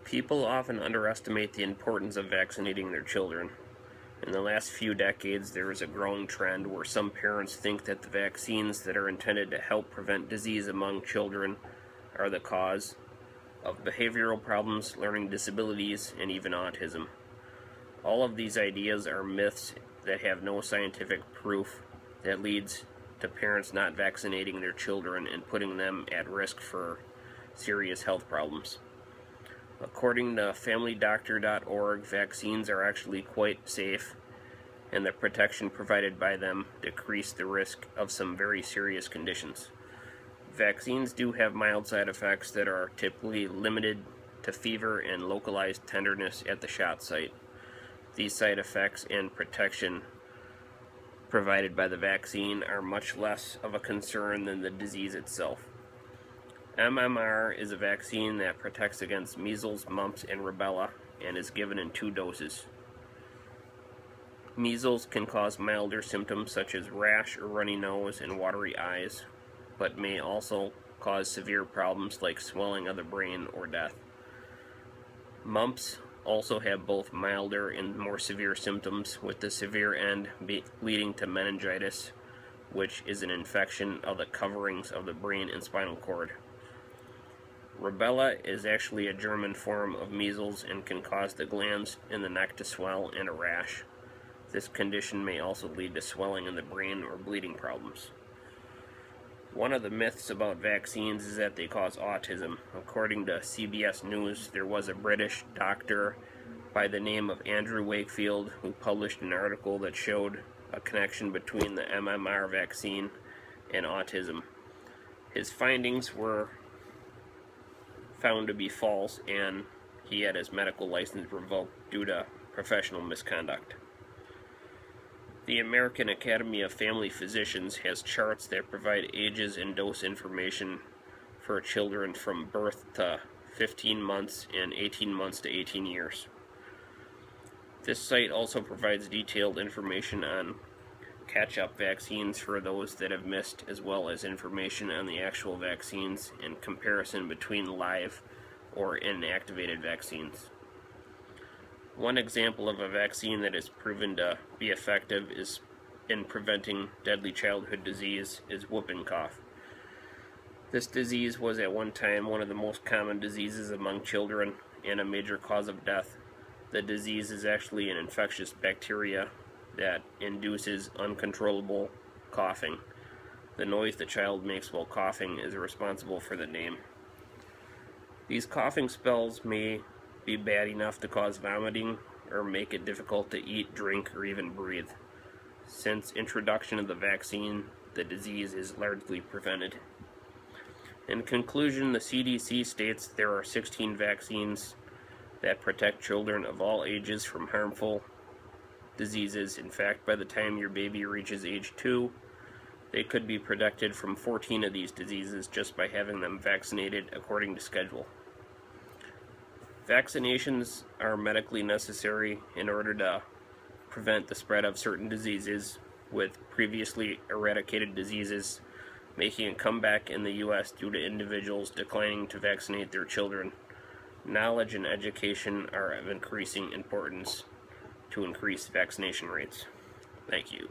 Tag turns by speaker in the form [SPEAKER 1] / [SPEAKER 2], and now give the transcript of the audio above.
[SPEAKER 1] People often underestimate the importance of vaccinating their children. In the last few decades, there is a growing trend where some parents think that the vaccines that are intended to help prevent disease among children are the cause of behavioral problems, learning disabilities, and even autism. All of these ideas are myths that have no scientific proof that leads to parents not vaccinating their children and putting them at risk for serious health problems. According to FamilyDoctor.org, vaccines are actually quite safe, and the protection provided by them decrease the risk of some very serious conditions. Vaccines do have mild side effects that are typically limited to fever and localized tenderness at the shot site. These side effects and protection provided by the vaccine are much less of a concern than the disease itself. MMR is a vaccine that protects against measles, mumps, and rubella and is given in 2 doses. Measles can cause milder symptoms such as rash or runny nose and watery eyes, but may also cause severe problems like swelling of the brain or death. Mumps also have both milder and more severe symptoms, with the severe end leading to meningitis, which is an infection of the coverings of the brain and spinal cord. Rubella is actually a German form of measles and can cause the glands in the neck to swell and a rash. This condition may also lead to swelling in the brain or bleeding problems. One of the myths about vaccines is that they cause autism. According to CBS News, there was a British doctor by the name of Andrew Wakefield who published an article that showed a connection between the MMR vaccine and autism. His findings were found to be false, and he had his medical license revoked due to professional misconduct. The American Academy of Family Physicians has charts that provide ages and dose information for children from birth to 15 months and 18 months to 18 years. This site also provides detailed information on catch-up vaccines for those that have missed, as well as information on the actual vaccines and comparison between live or inactivated vaccines. One example of a vaccine that is proven to be effective is in preventing deadly childhood disease is whooping cough. This disease was at one time one of the most common diseases among children and a major cause of death. The disease is actually an infectious bacteria that induces uncontrollable coughing. The noise the child makes while coughing is responsible for the name. These coughing spells may be bad enough to cause vomiting or make it difficult to eat, drink, or even breathe. Since introduction of the vaccine, the disease is largely prevented. In conclusion, the CDC states there are 16 vaccines that protect children of all ages from harmful diseases. In fact, by the time your baby reaches age 2, they could be protected from 14 of these diseases just by having them vaccinated according to schedule. Vaccinations are medically necessary in order to prevent the spread of certain diseases, with previously eradicated diseases making a comeback in the U.S. due to individuals declining to vaccinate their children. Knowledge and education are of increasing importance to increase vaccination rates. Thank you.